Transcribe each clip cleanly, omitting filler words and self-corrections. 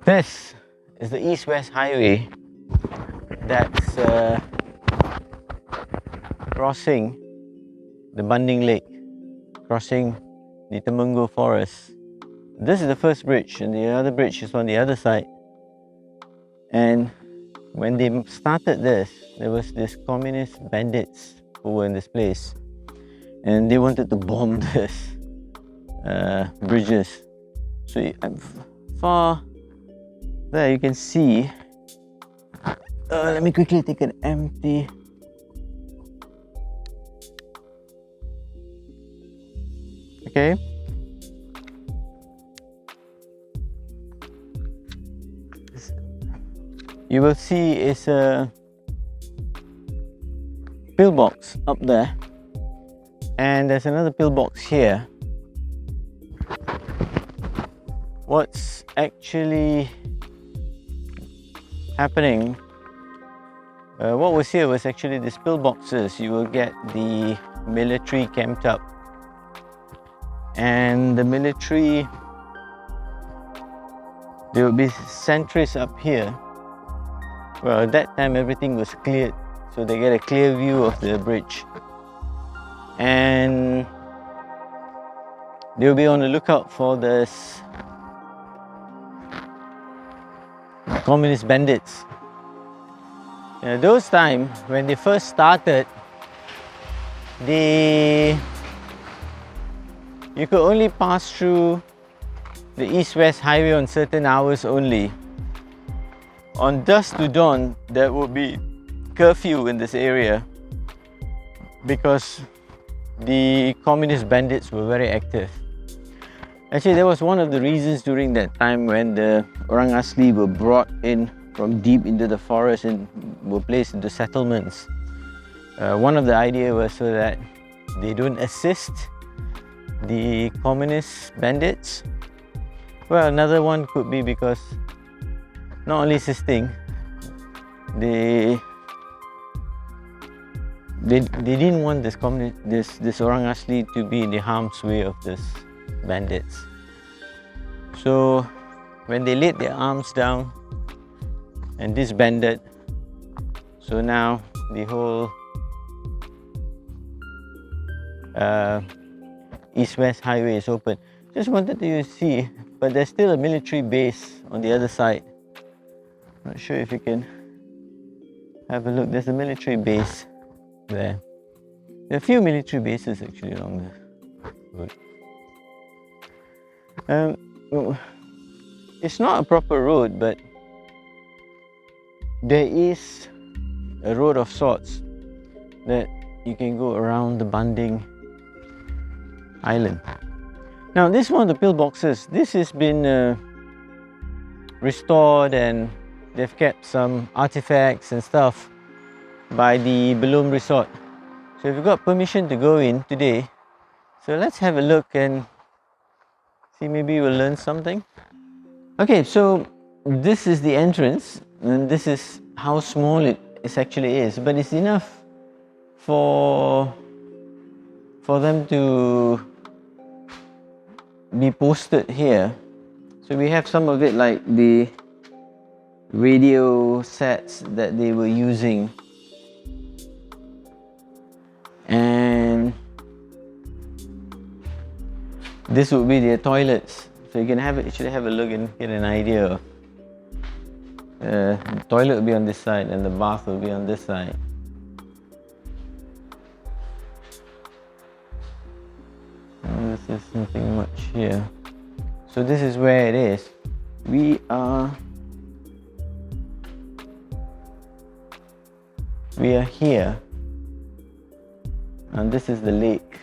This is the East-West Highway that's crossing the Banding Lake, crossing the Temengor forest. This is the first bridge, and the other bridge is on the other side. And when they started this, there was this communist bandits who were in this place, and they wanted to bomb this bridges. So far there you can see, let me quickly take an empty okay. You will see it's a pillbox up there, and there's another pillbox here. What's actually happening, what was here was actually these pillboxes. You will get the military camped up, and the military, there will be sentries up here. Well, at that time everything was cleared, so they get a clear view of the bridge, and they'll be on the lookout for this communist bandits. Those times when they first started, you could only pass through the East-West Highway on certain hours only. On dusk to dawn, there would be curfew in this area because the communist bandits were very active. Actually, that was one of the reasons during that time when the Orang Asli were brought in from deep into the forest and were placed into settlements. One of the ideas was so that they don't assist the communist bandits. Well, another one could be because not only assisting, they didn't want this Orang Asli to be in the harm's way of this bandits. So when they laid their arms down and disbanded, so now the whole East-West Highway is open. Just wanted to see, but there's still a military base on the other side. Not sure if you can have a look. There's a military base there. There are a few military bases actually along the road. It's not a proper road, but there is a road of sorts that you can go around the Banding Island. Now, this is one of the pillboxes. This has been restored, and they've kept some artifacts and stuff by the Belum Resort. So we've got permission to go in today. So let's have a look and see, maybe we'll learn something. Okay, so this is the entrance, and this is how small it actually is, but it's enough for them to be posted here. So we have some of it like the radio sets that they were using, and this would be their toilets. So you can actually have a look and get an idea of the toilet will be on this side and the bath will be on this side. This is nothing much here. So this is where it is. We are here, and this is the lake.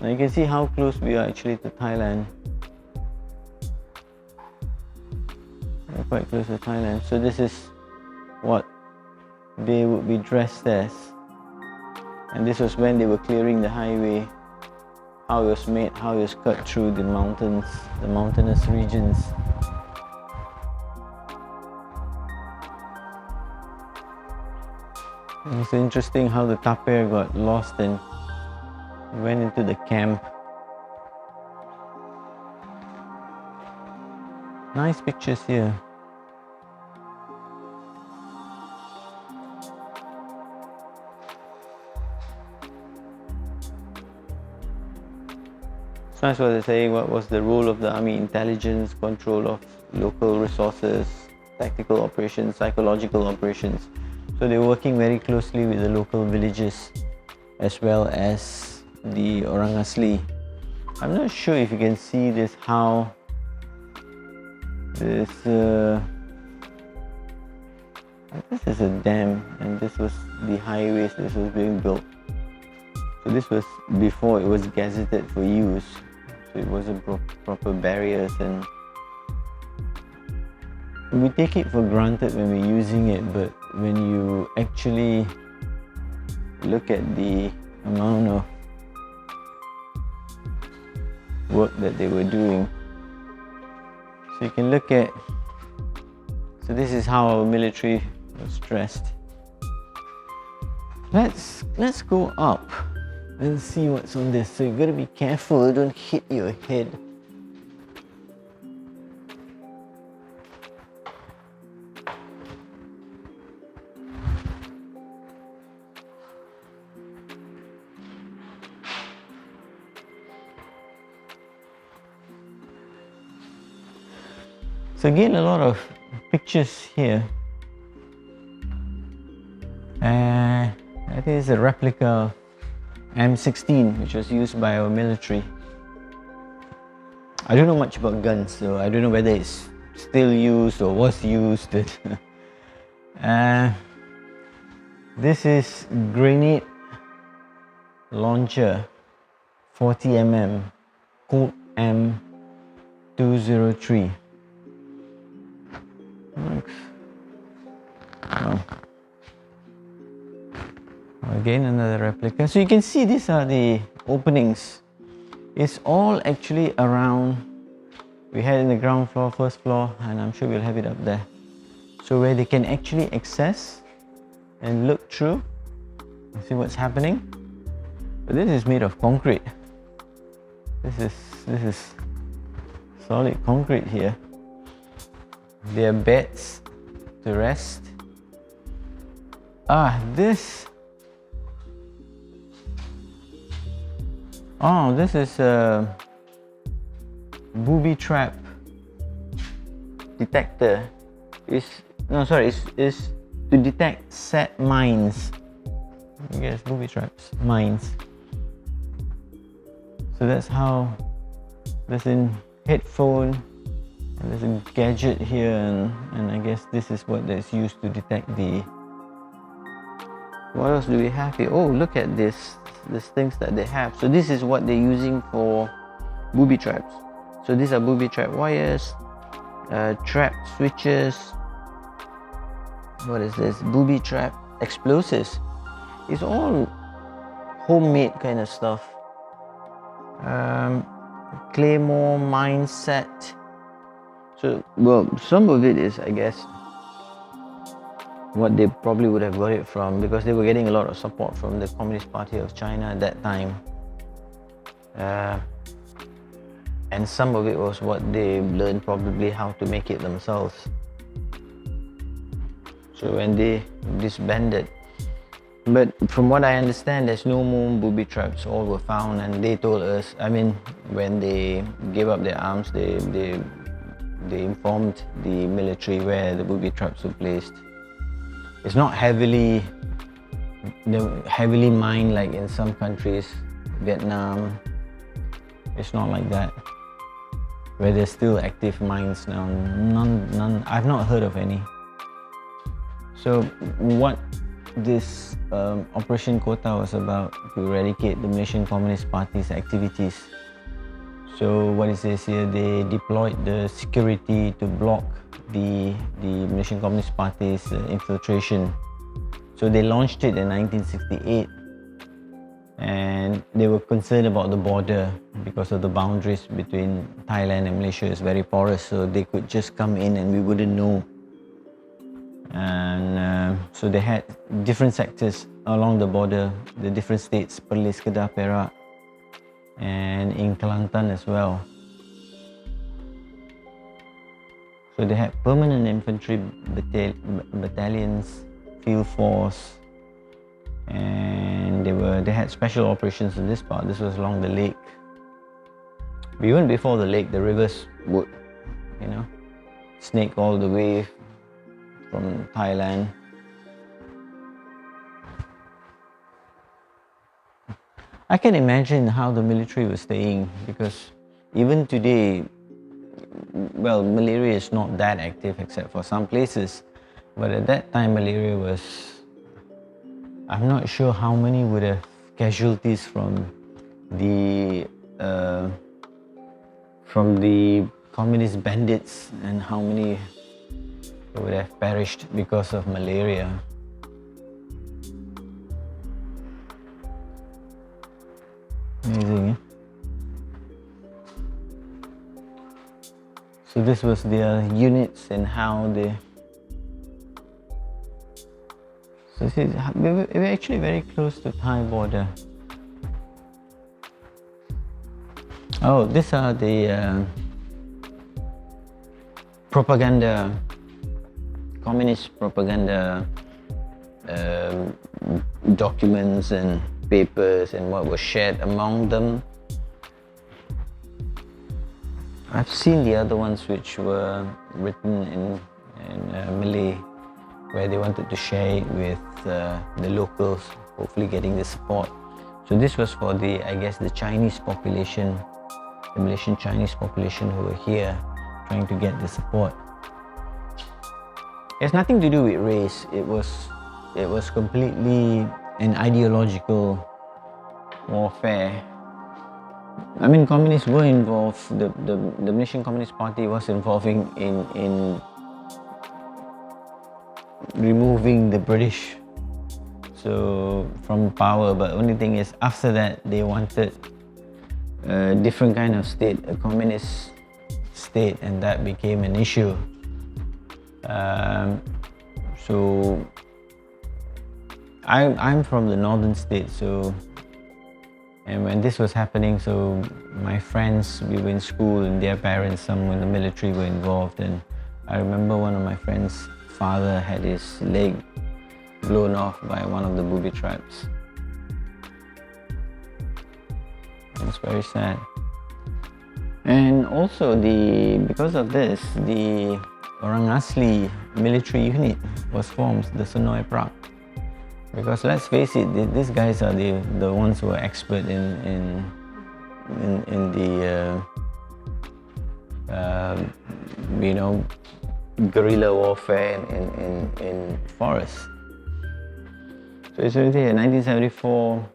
Now you can see how close we are actually to Thailand. We're quite close to Thailand. So this is what they would be dressed as, and this was when they were clearing the highway, how it was made, how it was cut through the mountains, the mountainous regions. It's interesting how the tapir got lost and went into the camp. Nice pictures here. So that's what they're saying. What was the role of the army? Intelligence, control of local resources, tactical operations, psychological operations. So they were working very closely with the local villages as well as the Orang Asli. I'm not sure if you can see this, how this is a dam, and this was the highways this was being built. So this was before it was gazetted for use. So it wasn't proper barriers, and we take it for granted when we're using it, but when you actually look at the amount of work that they were doing. So you can look at, so this is how our military was dressed. Let's go up and see what's on this. So you gotta be careful, don't hit your head. So again, a lot of pictures here. I think it's a replica of M16, which was used by our military. I don't know much about guns, so I don't know whether it's still used or was used. This is grenade launcher, 40mm, Colt M203. Oh. Again, another replica. So you can see these are the openings. It's all actually around. We had in the ground floor, first floor, and I'm sure we'll have it up there. So where they can actually access and look through and see what's happening. But this is made of concrete. This is solid concrete here. There are beds to rest. This is a booby trap detector. It's to detect set mines. I guess booby traps, mines. So that's how. There's a headphone. And there's a gadget here, and I guess this is what that's used to detect the. What else do we have here? Oh, look at this. These things that they have. So this is what they're using for booby traps. So these are booby trap wires, trap switches. What is this? Booby trap explosives. It's all homemade kind of stuff. Claymore mine set. So, well, some of it is, I guess, what they probably would have got it from, because they were getting a lot of support from the Communist Party of China at that time. And some of it was what they learned probably how to make it themselves. So when they disbanded, but from what I understand, there's no more booby traps. All were found, and they told us, I mean, when they gave up their arms, they informed the military where the booby traps were placed. It's not heavily mined like in some countries, Vietnam. It's not like that, where there's still active mines now. None. I've not heard of any. So what this Operation Quota was about, to eradicate the Malaysian Communist Party's activities. So what it says here, they deployed the security to block the Malaysian Communist Party's infiltration. So they launched it in 1968, and they were concerned about the border because of the boundaries between Thailand and Malaysia is very porous, so they could just come in and we wouldn't know. And so they had different sectors along the border, the different states, Perlis, Kedah, Perak, and in Kelantan as well. So they had permanent infantry battalions, field force, and they had special operations in this part. This was along the lake. But even before the lake, the rivers would, snake all the way from Thailand. I can imagine how the military was staying, because even today, well, malaria is not that active except for some places. But at that time, malaria was, I'm not sure how many would have casualties from the communist bandits, and how many would have perished because of malaria. Amazing, eh? So this was their units and how they... So this is, we're actually very close to Thai border. Oh, these are the propaganda, communist propaganda documents and papers and what was shared among them. I've seen the other ones which were written in Malay, where they wanted to share it with the locals, hopefully getting the support. So this was for the, I guess, the Chinese population, the Malaysian Chinese population who were here trying to get the support. It has nothing to do with race. It was completely an ideological warfare. I mean, communists were involved. The Malaysian Communist Party was involving in removing the British from power. But the only thing is, after that, they wanted a different kind of state, a communist state, and that became an issue. So I'm from the northern state, and when this was happening, so my friends, we were in school, and their parents, some in the military were involved, and I remember one of my friends' father had his leg blown off by one of the booby traps. It's very sad. And also, because of this, the Orang Asli military unit was formed, the Sonoy Perak. Because let's face it, these guys are the ones who are expert in the guerrilla warfare in forests. So it's really in 1974,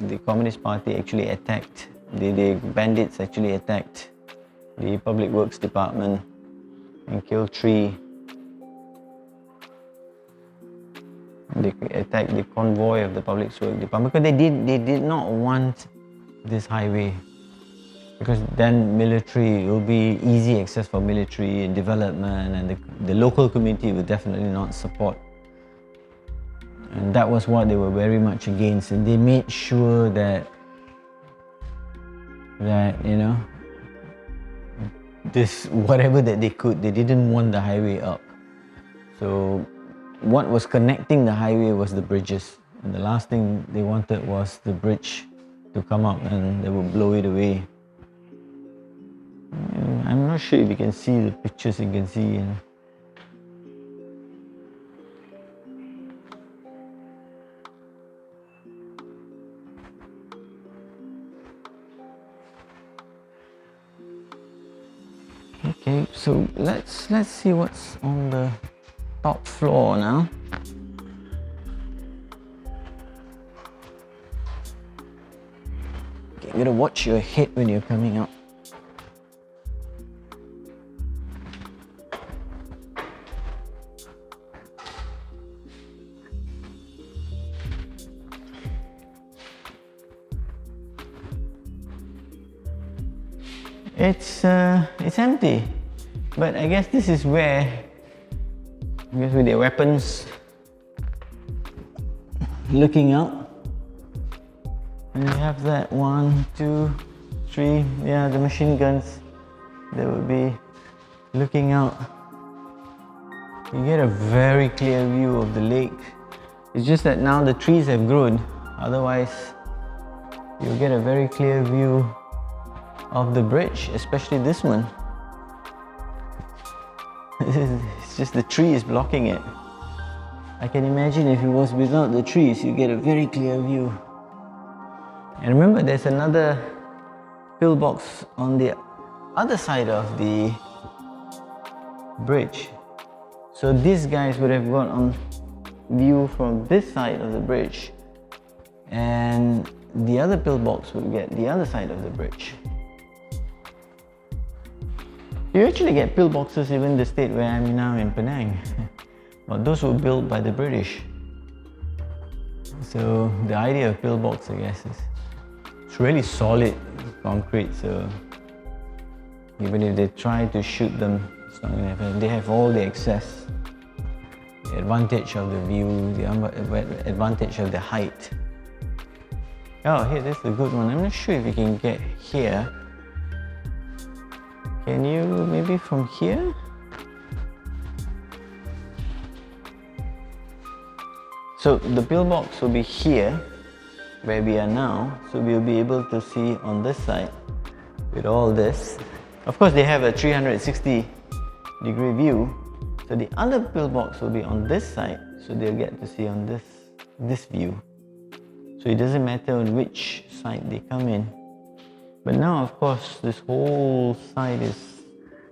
the Communist Party actually attacked, the bandits actually attacked the Public Works Department and killed 3. They attacked the convoy of the Public Works Department because they did not want this highway, because then military, it will be easy access for military and development, and the local community will definitely not support. And that was what they were very much against, and they made sure that this, whatever that they could, they didn't want the highway up. So what was connecting the highway was the bridges, and the last thing they wanted was the bridge to come up and they would blow it away. I'm not sure if you can see the pictures. You can see, Okay, so let's see what's on the top floor now. Okay, you gotta watch your head when you're coming up. It's empty, but I guess this is where, with their weapons looking out, and you have that 1, 2, 3, yeah, the machine guns that would be looking out You get a very clear view of the lake. It's just that now the trees have grown, otherwise you'll get a very clear view of the bridge, especially this one. It's just the tree is blocking it. I can imagine if it was without the trees, you get a very clear view. And remember, there's another pillbox on the other side of the bridge. So these guys would have got on view from this side of the bridge, and the other pillbox would get the other side of the bridge. You actually get pillboxes even in the state where I'm now in Penang, but those were built by the British. So the idea of pillbox, I guess, is it's really solid concrete, so even if they try to shoot them, it's not going to happen. They have all the access, the advantage of the view, the advantage of the height. Oh, here, this is a good one. I'm not sure if you can get here. Can you maybe from here? So the pillbox will be here, where we are now, so we'll be able to see on this side with all this. Of course, they have a 360-degree view, so the other pillbox will be on this side, so they'll get to see on this view. So it doesn't matter on which side they come in. But now, of course, this whole side is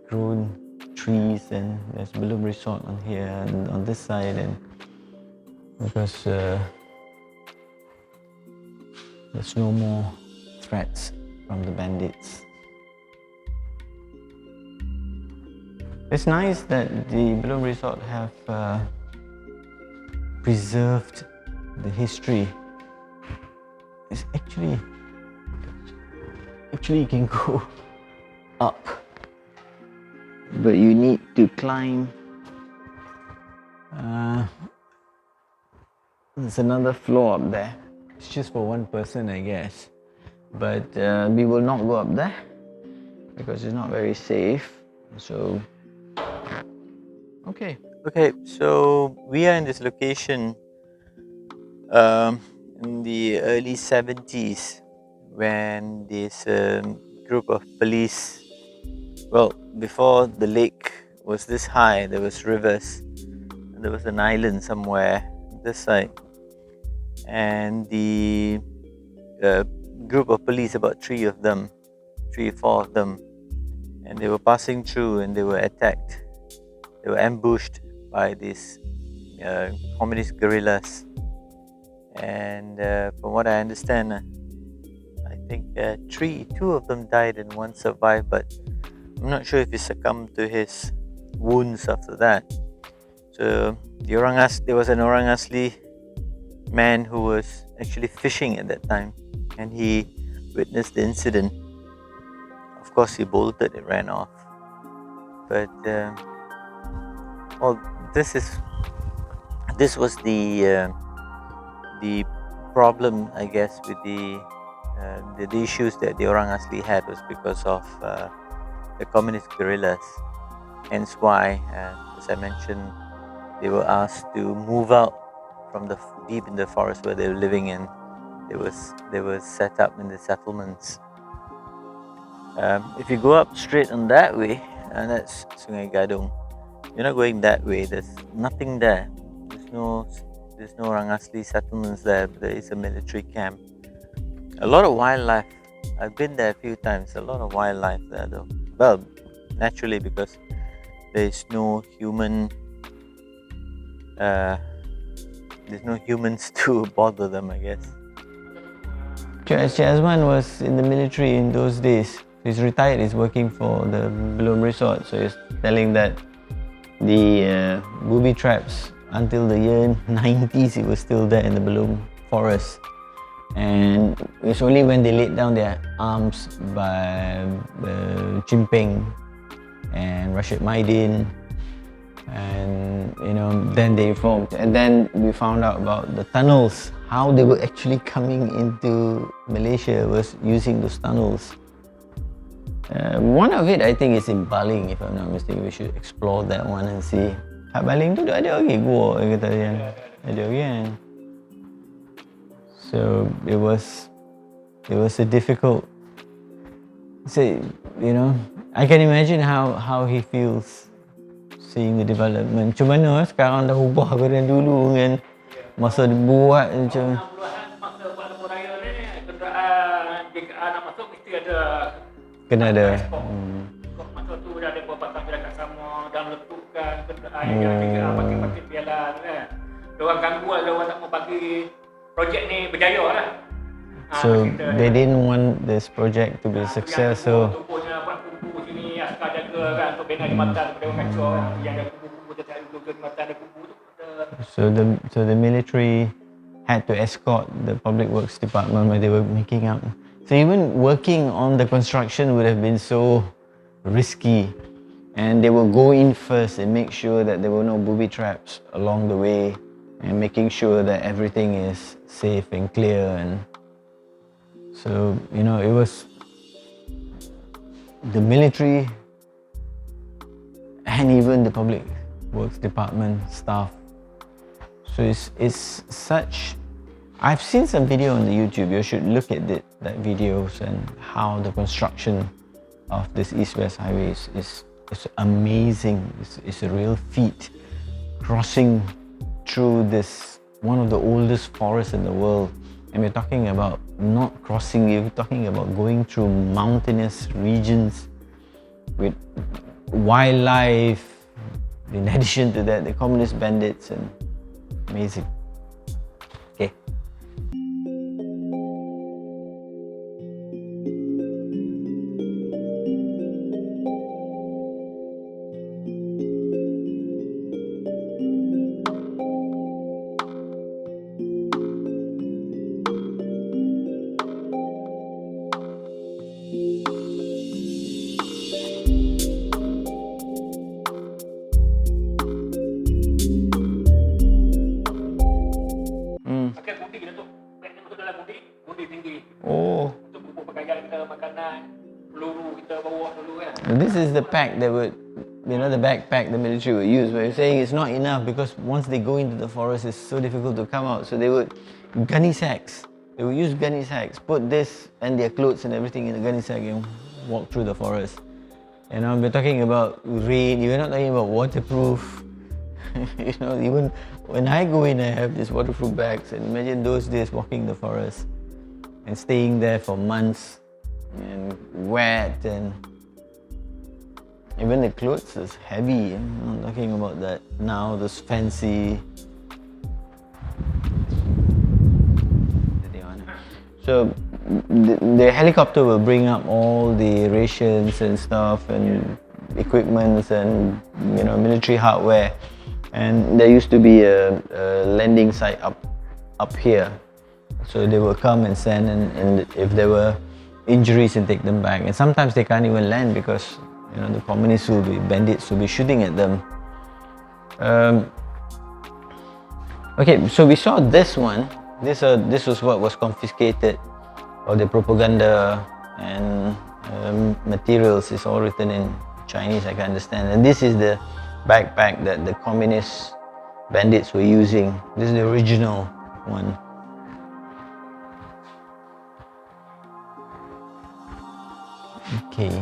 grown trees, and there's Belum Resort on here and on this side, and because there's no more threats from the bandits. It's nice that the Belum Resort have preserved the history. It's actually you can go up, but you need to climb. There's another floor up there. It's just for one person, I guess, but we will not go up there because it's not very safe. So okay, so we are in this location in the early 70s, when this group of police, well, before the lake was this high, there was rivers, and there was an island somewhere this side, and the group of police, about 3 or 4 of them, and they were passing through, and they were attacked. They were ambushed by these communist guerrillas, and from what I understand, I think 2 of them died and 1 survived, but I'm not sure if he succumbed to his wounds after that. So there was an Orang Asli man who was actually fishing at that time, and he witnessed the incident. Of course, he bolted and ran off. But well, this was the problem, I guess, with the issues that the Orang Asli had, was because of the communist guerrillas. Hence why, as I mentioned, they were asked to move out from the deep in the forest where they were living in. They were set up in the settlements. If you go up straight on that way, and that's Sungai Gadong, you're not going that way. There's nothing there. There's no Orang Asli settlements there, but there is a military camp. A lot of wildlife. I've been there a few times. A lot of wildlife there, though. Well, naturally, because there is no human. There's no humans to bother them, I guess. Chazman was in the military in those days. He's retired. He's working for the Belum Resort. So he's telling that the booby traps, until the year 90s, it was still there in the Belum forest. And it's only when they laid down their arms by Chimpeng and Rashid Maidin, and then they formed. And then we found out about the tunnels, how they were actually coming into Malaysia was using those tunnels. One of it, I think, is in Baling, if I'm not mistaken. We should explore that one and see Hak baling tu ada lagi gua kata yang ada kan. So it was a difficult. So you know, I can imagine how he feels seeing the development. Macam mana sekarang dah ubah dari dulu kan, masa buat macam. Masa buat lebuh raya ni, kenderaan jika nak masuk mesti ada. Kena ada. Masa tu dah ada pasang piala kat sama dan letupkan kenderaan yang jika pakai piala kan. Diorang ganggu lah, diorang tak mau bagi projek ni berjaya lah. So they didn't want this project to be a success. So tubuhnya buat kubu sini, askar jaga kan untuk bina jambatan kepada orang kacau kan. Yang ada kubu-kubu dia tak ada jambatan, ada kubu tu. So the military had to escort the public works department when they were making up. So even working on the construction would have been so risky, and they will go in first and make sure that there were no booby traps along the way, and making sure that everything is safe and clear. And so, you know, it was the military and even the public works department staff. So it's such. I've seen some video on the YouTube. You should look at that videos and how the construction of this East-West Highway is amazing. It's a real feat, crossing through this one of the oldest forests in the world. And we're talking about not crossing, we're talking about going through mountainous regions with wildlife. In addition to that, the communist bandits, and amazing. Okay. This is the pack that would, you know, the backpack the military would use. But you're saying it's not enough because once they go into the forest, it's so difficult to come out. So they would gunny sacks. They would use gunny sacks, put this and their clothes and everything in the gunny sack and walk through the forest. You know, we're talking about rain. You're not talking about waterproof. You know, even when I go in, I have these waterproof bags. And imagine those days walking the forest and staying there for months and wet, and even the clothes is heavy. I'm not talking about that now, those fancy. So the helicopter will bring up all the rations and stuff and equipments and, you know, military hardware. And there used to be a landing site up here. So they will come and send, and if there were injuries, and take them back. And sometimes they can't even land because, you know, the communists will be, bandits will be shooting at them. Okay, so we saw this one. This was what was confiscated, or the propaganda and materials is all written in Chinese, I can understand. And this is the backpack that the communist bandits were using. This is the original one. Okay.